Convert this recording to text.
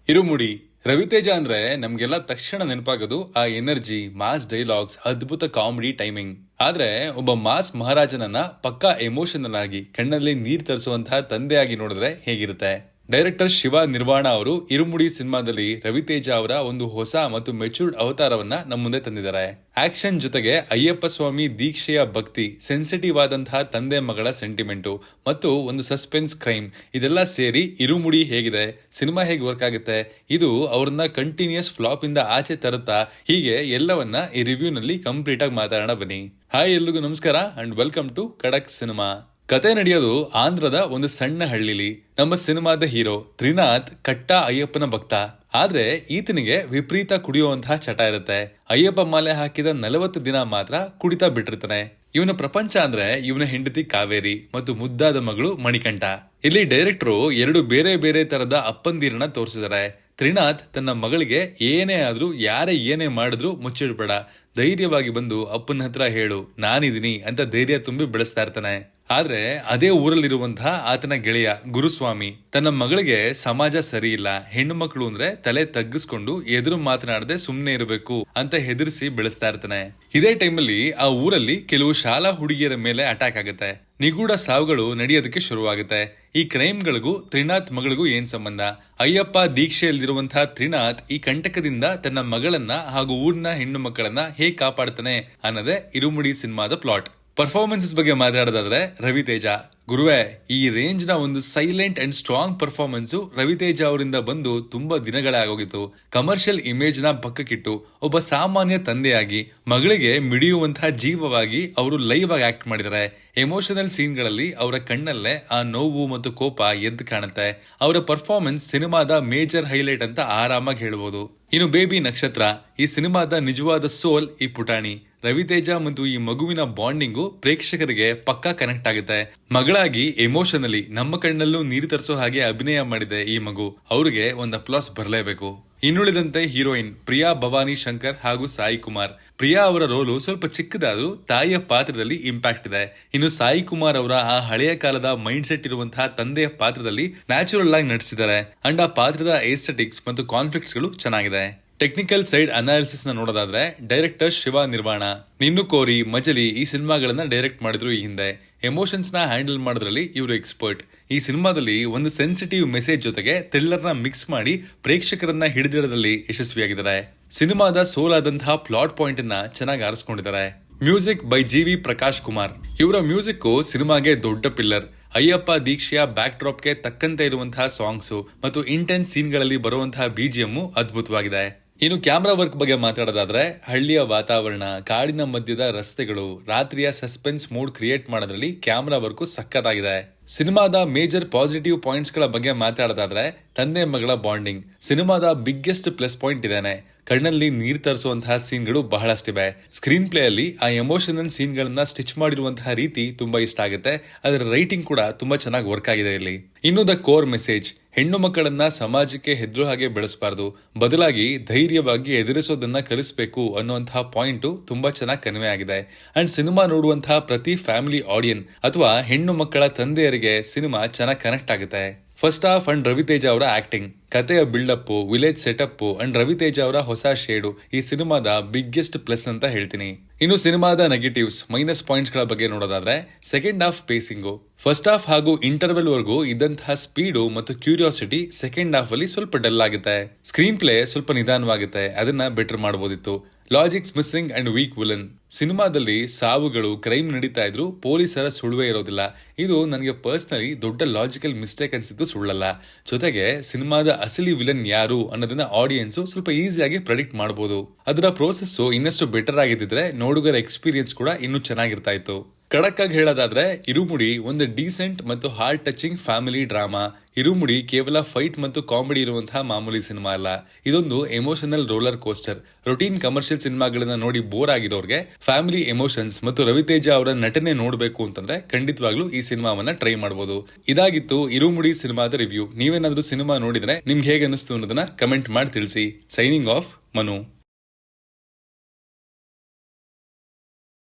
ಇರುಮುಡಿ ರವಿತೇಜ ಅಂದ್ರೆ ನಮ್ಗೆಲ್ಲ ತಕ್ಷಣ ನೆನಪಾಗೋದು ಆ ಎನರ್ಜಿ, ಮಾಸ್ ಡೈಲಾಗ್ಸ್, ಅದ್ಭುತ ಕಾಮಿಡಿ ಟೈಮಿಂಗ್. ಆದ್ರೆ ಒಬ್ಬ ಮಾಸ್ ಮಹಾರಾಜನನ್ನ ಪಕ್ಕಾ ಎಮೋಷನಲ್ ಆಗಿ ಕಣ್ಣಲ್ಲಿ ನೀರ್ ತರಿಸುವಂತಹ ತಂದೆಯಾಗಿ ನೋಡಿದ್ರೆ ಹೇಗಿರುತ್ತೆ? ಡೈರೆಕ್ಟರ್ ಶಿವ ನಿರ್ವಾಣ ಅವರು ಇರುಮುಡಿ ಸಿನಿಮಾದಲ್ಲಿ ರವಿತೇಜ ಅವರ ಒಂದು ಹೊಸ ಮತ್ತು ಮೆಚೂರ್ಡ್ ಅವತಾರವನ್ನ ನಮ್ಮ ಮುಂದೆ ತಂದಿದ್ದಾರೆ. ಆಕ್ಷನ್ ಜೊತೆಗೆ ಅಯ್ಯಪ್ಪ ಸ್ವಾಮಿ ದೀಕ್ಷೆಯ ಭಕ್ತಿ, ಸೆನ್ಸಿಟಿವ್ ಆದಂತಹ ತಂದೆ ಮಗಳ ಸೆಂಟಿಮೆಂಟು ಮತ್ತು ಒಂದು ಸಸ್ಪೆನ್ಸ್ ಕ್ರೈಮ್, ಇದೆಲ್ಲ ಸೇರಿ ಇರುಮುಡಿ ಹೇಗಿದೆ, ಸಿನಿಮಾ ಹೇಗೆ ವರ್ಕ್ ಆಗುತ್ತೆ, ಇದು ಅವ್ರನ್ನ ಕಂಟಿನ್ಯೂಸ್ ಫ್ಲಾಪ್ ಇಂದ ಆಚೆ ತರುತ್ತಾ, ಹೀಗೆ ಎಲ್ಲವನ್ನ ಈ ರಿವ್ಯೂ ನಲ್ಲಿ ಕಂಪ್ಲೀಟ್ ಆಗಿ ಮಾತಾಡೋಣ ಬನ್ನಿ. ಹಾಯ್, ಎಲ್ರಿಗೂ ನಮಸ್ಕಾರ ಅಂಡ್ ವೆಲ್ಕಮ್ ಟು ಖಡಕ್ ಸಿನಿಮಾ. ಕತೆ ನಡೆಯೋದು ಆಂಧ್ರದ ಒಂದು ಸಣ್ಣ ಹಳ್ಳಿಲಿ. ನಮ್ಮ ಸಿನಿಮಾದ ಹೀರೋ ತ್ರಿನಾಥ್ ಕಟ್ಟ ಅಯ್ಯಪ್ಪನ ಭಕ್ತ. ಆದ್ರೆ ಈತನಿಗೆ ವಿಪರೀತ ಕುಡಿಯುವಂತಹ ಚಟ ಇರುತ್ತೆ. ಅಯ್ಯಪ್ಪ ಮಾಲೆ ಹಾಕಿದ 40 ದಿನ ಮಾತ್ರ ಕುಡಿತಾ ಬಿಟ್ಟಿರ್ತಾನೆ. ಇವನ ಪ್ರಪಂಚ ಅಂದ್ರೆ ಇವನ ಹೆಂಡತಿ ಕಾವೇರಿ ಮತ್ತು ಮುದ್ದಾದ ಮಗಳು ಮಣಿಕಂಠ. ಇಲ್ಲಿ ಡೈರೆಕ್ಟರು 2 ಬೇರೆ ಬೇರೆ ತರದ ಅಪ್ಪಂದಿರನ್ನ ತೋರಿಸಿದ್ದಾರೆ. ತ್ರಿನಾಥ್ ತನ್ನ ಮಗಳಿಗೆ ಏನೇ ಆದ್ರೂ, ಯಾರೇ ಏನೇ ಮಾಡಿದ್ರು ಮುಚ್ಚಿಡ್ಬೇಡ, ಧೈರ್ಯವಾಗಿ ಬಂದು ಅಪ್ಪನ ಹತ್ರ ಹೇಳು, ನಾನಿದೀನಿ ಅಂತ ಧೈರ್ಯ ತುಂಬಿ ಬೆಳೆಸ್ತಾ ಇರ್ತಾನೆ. ಆದ್ರೆ ಅದೇ ಊರಲ್ಲಿರುವಂತಹ ಆತನ ಗೆಳೆಯ ಗುರುಸ್ವಾಮಿ ತನ್ನ ಮಗಳಿಗೆ ಸಮಾಜ ಸರಿ ಇಲ್ಲ, ಹೆಣ್ಣು ಮಕ್ಕಳು ಅಂದ್ರೆ ತಲೆ ತಗ್ಗಿಸ್ಕೊಂಡು ಎದುರು ಮಾತನಾಡದೆ ಸುಮ್ನೆ ಇರಬೇಕು ಅಂತ ಹೆದರ್ಸಿ ಬೆಳೆಸ್ತಾ ಇರ್ತಾನೆ. ಇದೇ ಟೈಮಲ್ಲಿ ಆ ಊರಲ್ಲಿ ಕೆಲವು ಶಾಲಾ ಹುಡುಗಿಯರ ಮೇಲೆ ಅಟ್ಯಾಕ್ ಆಗುತ್ತೆ. ನಿಗೂಢ ಸಾವುಗಳು ನಡೆಯೋದಕ್ಕೆ ಶುರುವಾಗುತ್ತೆ. ಈ ಕ್ರೈಮ್ಗಳಿಗೂ ತ್ರಿನಾಥ್ ಮಗಳಿಗೂ ಏನ್ ಸಂಬಂಧ? ಅಯ್ಯಪ್ಪ ದೀಕ್ಷೆಯಲ್ಲಿರುವಂತಹ ತ್ರಿನಾಥ್ ಈ ಕಂಟಕದಿಂದ ತನ್ನ ಮಗಳನ್ನ ಹಾಗೂ ಊರಿನ ಹೆಣ್ಣು ಮಕ್ಕಳನ್ನ ಹೇಗ್ ಕಾಪಾಡ್ತಾನೆ ಅನ್ನೋದೇ ಇರುಮುಡಿ ಸಿನಿಮಾದ ಪ್ಲಾಟ್. ಪರ್ಫಾರ್ಮೆನ್ಸಸ್ ಬಗ್ಗೆ ಮಾತಾಡೋದಾದ್ರೆ ರವಿತೇಜ ಗುರುವೆ, ಈ ರೇಂಜ್ ನ ಒಂದು silent and strong performance Raviteja ಅವರಿಂದ ಬಂದು ತುಂಬಾ ದಿನಗಳೇ ಆಗೋಗಿತ್ತು. ಕಮರ್ಷಿಯಲ್ ಇಮೇಜ್ ನ ಪಕ್ಕಕ್ಕಿಟ್ಟು ಒಬ್ಬ ಸಾಮಾನ್ಯ ತಂದೆಯಾಗಿ ಮಗಳಿಗೆ ಮಿಡಿಯುವಂತಹ ಜೀವವಾಗಿ ಅವರು ಲೈವ್ ಆಗಿ ಆಕ್ಟ್ ಮಾಡಿದ್ದಾರೆ. ಎಮೋಷನಲ್ ಸೀನ್ ಗಳಲ್ಲಿ ಅವರ ಕಣ್ಣಲ್ಲೇ ಆ ನೋವು ಮತ್ತು ಕೋಪ ಎದ್ದು ಕಾಣುತ್ತೆ. ಅವರ ಪರ್ಫಾರ್ಮೆನ್ಸ್ ಸಿನಿಮಾದ ಮೇಜರ್ ಹೈಲೈಟ್ ಅಂತ ಆರಾಮಾಗಿ ಹೇಳ್ಬೋದು. ಇನ್ನು ಬೇಬಿ ನಕ್ಷತ್ರ, ಈ ಸಿನಿಮಾದ ನಿಜವಾದ ಸೋಲ್ ಈ ಪುಟಾಣಿ. ರವಿತೇಜ ಮತ್ತು ಈ ಮಗುವಿನ ಬಾಂಡಿಂಗು ಪ್ರೇಕ್ಷಕರಿಗೆ ಪಕ್ಕಾ ಕನೆಕ್ಟ್ ಆಗುತ್ತೆ. ಮಗಳಾಗಿ ಎಮೋಷನಲಿ ನಮ್ಮ ಕಣ್ಣಲ್ಲೂ ನೀರು ತರಿಸೋ ಹಾಗೆ ಅಭಿನಯ ಮಾಡಿದೆ ಈ ಮಗು. ಅವ್ರಿಗೆ ಒಂದು ಅಪ್ಲಾಸ್ ಬರಲೇಬೇಕು. ಇನ್ನುಳಿದಂತೆ ಹೀರೋಯಿನ್ ಪ್ರಿಯಾ ಭವಾನಿ ಶಂಕರ್ ಹಾಗೂ ಸಾಯಿ ಕುಮಾರ್. ಪ್ರಿಯಾ ಅವರ ರೋಲು ಸ್ವಲ್ಪ ಚಿಕ್ಕದಾದ್ರೂ ತಾಯಿಯ ಪಾತ್ರದಲ್ಲಿ ಇಂಪ್ಯಾಕ್ಟ್ ಇದೆ. ಇನ್ನು ಸಾಯಿ ಕುಮಾರ್ ಅವರ ಆ ಹಳೆಯ ಕಾಲದ ಮೈಂಡ್ ಸೆಟ್ ಇರುವಂತಹ ತಂದೆಯ ಪಾತ್ರದಲ್ಲಿ ನ್ಯಾಚುರಲ್ ಆಗಿ ನಟಿಸಿದ್ದಾರೆ. ಅಂಡ್ ಆ ಪಾತ್ರದ ಏಸ್ಥೆಟಿಕ್ಸ್ ಮತ್ತು ಕಾನ್ಫ್ಲಿಕ್ಟ್ಸ್ ಗಳು ಚೆನ್ನಾಗಿದೆ. ಟೆಕ್ನಿಕಲ್ ಸೈಡ್ ಅನಾಲಿಸಿಸ್ ನ ನೋಡೋದಾದ್ರೆ ಡೈರೆಕ್ಟರ್ ಶಿವ ನಿರ್ವಾಣ ನಿನ್ನು ಕೋರಿ, ಮಜಲಿ ಈ ಸಿನಿಮಾಗಳನ್ನ ಡೈರೆಕ್ಟ್ ಮಾಡಿದ್ರು ಈ ಹಿಂದೆ. ಎಮೋಷನ್ಸ್ ನ ಹ್ಯಾಂಡಲ್ ಮಾಡೋದ್ರಲ್ಲಿ ಇವರು ಎಕ್ಸ್ಪರ್ಟ್. ಈ ಸಿನಿಮಾದಲ್ಲಿ ಒಂದು ಸೆನ್ಸಿಟಿವ್ ಮೆಸೇಜ್ ಜೊತೆಗೆ ಥ್ರಿಲ್ಲರ್ ನ ಮಿಕ್ಸ್ ಮಾಡಿ ಪ್ರೇಕ್ಷಕರನ್ನ ಹಿಡಿದಿಡೋದ್ರಲ್ಲಿ ಯಶಸ್ವಿಯಾಗಿದ್ದಾರೆ. ಸಿನಿಮಾದ ಸೋಲಾದಂತಹ ಪ್ಲಾಟ್ ಪಾಯಿಂಟ್ ಅನ್ನ ಚೆನ್ನಾಗಿ ಆರಿಸ್ಕೊಂಡಿದ್ದಾರೆ. Music by G V. Prakash Kumar. ಇವರ ಮ್ಯೂಸಿಕ್ ಸಿನಿಮಾಗೆ ದೊಡ್ಡ ಪಿಲ್ಲರ್. ಅಯ್ಯಪ್ಪ ದೀಕ್ಷೆಯ ಬ್ಯಾಕ್ ಡ್ರಾಪ್ ಗೆ ತಕ್ಕಂತೆ ಇರುವಂತಹ ಸಾಂಗ್ಸ್ ಮತ್ತು ಇಂಟೆನ್ಸ್ ಸೀನ್ ಗಳಲ್ಲಿ ಬರುವಂತಹ ಬಿಜಿಎಂ ಅದ್ಭುತವಾಗಿದೆ. ಇನ್ನು ಕ್ಯಾಮ್ರಾ ವರ್ಕ್ ಬಗ್ಗೆ ಮಾತಾಡೋದಾದ್ರೆ ಹಳ್ಳಿಯ ವಾತಾವರಣ, ಕಾಡಿನ ಮಧ್ಯದ ರಸ್ತೆಗಳು, ರಾತ್ರಿಯ ಸಸ್ಪೆನ್ಸ್ ಮೂಡ್ ಕ್ರಿಯೇಟ್ ಮಾಡೋದ್ರಲ್ಲಿ ಕ್ಯಾಮ್ರಾ ವರ್ಕ್ ಸಖತ್ತಾಗಿದೆ. ಸಿನಿಮಾದ ಮೇಜರ್ ಪಾಸಿಟಿವ್ ಪಾಯಿಂಟ್ಸ್ ಗಳ ಬಗ್ಗೆ ಮಾತಾಡೋದಾದ್ರೆ ತಂದೆ ಮಗಳ ಬಾಂಡಿಂಗ್ ಸಿನಿಮಾದ ಬಿಗ್ಗೆಸ್ಟ್ ಪ್ಲಸ್ ಪಾಯಿಂಟ್ ಇದೇನೆ. ಕಣ್ಣಲ್ಲಿ ನೀರ್ ತರಿಸುವಂತಹ ಸೀನ್ಗಳು ಬಹಳಷ್ಟಿವೆ. ಸ್ಕ್ರೀನ್ ಪ್ಲೇ ಅಲ್ಲಿ ಆ ಎಮೋಷನಲ್ ಸೀನ್ ಗಳನ್ನ ಸ್ಟಿಚ್ ಮಾಡಿರುವಂತಹ ರೀತಿ ತುಂಬಾ ಇಷ್ಟ ಆಗುತ್ತೆ. ಅದರ ರೈಟಿಂಗ್ ಕೂಡ ತುಂಬಾ ಚೆನ್ನಾಗಿ ವರ್ಕ್ ಆಗಿದೆ ಇಲ್ಲಿ. ಇನ್ನು ದ ಕೋರ್ ಮೆಸೇಜ್, ಹೆಣ್ಣು ಮಕ್ಕಳನ್ನ ಸಮಾಜಕ್ಕೆ ಹೆದ್ರು ಹಾಗೆ ಬೆಳೆಸಬಾರ್ದು, ಬದಲಾಗಿ ಧೈರ್ಯವಾಗಿ ಎದುರಿಸೋದನ್ನ ಕಲಿಸಬೇಕು ಅನ್ನುವಂತಹ ಪಾಯಿಂಟ್ ತುಂಬಾ ಚೆನ್ನಾಗಿ ಕನ್ವೆ ಆಗಿದೆ. ಅಂಡ್ ಸಿನಿಮಾ ನೋಡುವಂತಹ ಪ್ರತಿ ಫ್ಯಾಮಿಲಿ ಆಡಿಯನ್ ಅಥವಾ ಹೆಣ್ಣು ಮಕ್ಕಳ ತಂದೆಯರಿಗೆ ಸಿನಿಮಾ ಚೆನ್ನಾಗಿ ಕನೆಕ್ಟ್ ಆಗುತ್ತೆ. ಫಸ್ಟ್ ಹಾಫ್ ಅಂಡ್ ರವಿತೇಜ ಅವರ ಆಕ್ಟಿಂಗ್, ಕಥೆಯ build up, village setup and Ravi Teja ಅವರ ಹೊಸ ಶೇಡು ಈ ಸಿನಿಮಾದ ಬಿಗ್ಗೆಸ್ಟ್ ಪ್ಲಸ್ ಅಂತ ಹೇಳ್ತೀನಿ. ಇನ್ನು ಸಿನಿಮಾದ ನೆಗೆಟಿವ್ಸ್, ಮೈನಸ್ ಪಾಯಿಂಟ್ಸ್ ಗಳ ಬಗ್ಗೆ ನೋಡೋದಾದ್ರೆ ಸೆಕೆಂಡ್ ಹಾಫ್ ಪೇಸಿಂಗು. ಫಸ್ಟ್ ಹಾಫ್ ಹಾಗೂ ಇಂಟರ್ವೆಲ್ ವರೆಗೂ ಇದ್ದಂತಹ ಸ್ಪೀಡು ಮತ್ತು ಕ್ಯೂರಿಯಾಸಿಟಿ ಸೆಕೆಂಡ್ ಹಾಫ್ ಅಲ್ಲಿ ಸ್ವಲ್ಪ ಡಲ್ ಆಗುತ್ತೆ. ಸ್ಕ್ರೀನ್ ಪ್ಲೇ ಸ್ವಲ್ಪ ನಿಧಾನವಾಗುತ್ತೆ, ಅದನ್ನ ಬೆಟರ್ ಮಾಡಬಹುದಿತ್ತು. Logics missing and weak villain. ಸಿನಿಮಾದಲ್ಲಿ ಸಾವುಗಳು, ಕ್ರೈಮ್ ನಡೀತಾ ಇದ್ರು ಪೊಲೀಸರ ಸುಳುವೆ ಇರೋದಿಲ್ಲ. ಇದು ನನಗೆ ಪರ್ಸನಲಿ ದೊಡ್ಡ ಲಾಜಿಕಲ್ ಮಿಸ್ಟೇಕ್ ಅನ್ಸಿದ್ದು ಸುಳ್ಳಲ್ಲ. ಜೊತೆಗೆ ಸಿನಿಮಾದ ಅಸಲಿ ವಿಲನ್ ಯಾರು ಅನ್ನೋದನ್ನ ಆಡಿಯನ್ಸ್ ಸ್ವಲ್ಪ ಈಸಿಯಾಗಿ ಪ್ರೆಡಿಕ್ಟ್ ಮಾಡಬಹುದು. ಅದರ ಪ್ರೋಸೆಸ್ ಇನ್ನಷ್ಟು ಬೆಟರ್ ಆಗಿದ್ದಿದ್ರೆ ನೋಡುಗರ ಎಕ್ಸ್ಪೀರಿಯನ್ಸ್ ಕೂಡ ಇನ್ನೂ ಚೆನ್ನಾಗಿರ್ತಾ ಇತ್ತು. ಖಡಕ್ ಆಗಿ ಹೇಳೋದಾದ್ರೆ ಇರುಮುಡಿ ಒಂದು ಡೀಸೆಂಟ್ ಮತ್ತು heart touching family drama. Irumudi ಕೇವಲ ಫೈಟ್ ಮತ್ತು ಕಾಮಿಡಿ ಇರುವಂತಹ ಮಾಮೂಲಿ ಸಿನಿಮಾ ಅಲ್ಲ, ಇದೊಂದು emotional roller coaster. Routine commercial ಸಿನಿಮಾಗಳನ್ನ ನೋಡಿ ಬೋರ್ ಆಗಿರೋರ್ಗೆ ಫ್ಯಾಮಿಲಿ ಎಮೋಷನ್ಸ್ ಮತ್ತು ರವಿತೇಜ ಅವರ ನಟನೆ ನೋಡಬೇಕು ಅಂತಂದ್ರೆ ಖಂಡಿತವಾಗ್ಲೂ ಈ ಸಿನಿಮಾವನ್ನ ಟ್ರೈ ಮಾಡಬಹುದು. ಇದಾಗಿತ್ತು ಇರುಮುಡಿ ಸಿನಿಮಾದ ರಿವ್ಯೂ. ನೀವೇನಾದ್ರೂ ಸಿನಿಮಾ ನೋಡಿದ್ರೆ ನಿಮ್ಗೆ ಹೇಗೆ ಅನಿಸ್ತು ಅನ್ನೋದನ್ನ ಕಮೆಂಟ್ ಮಾಡಿ ತಿಳಿಸಿ. Signing off, Manu.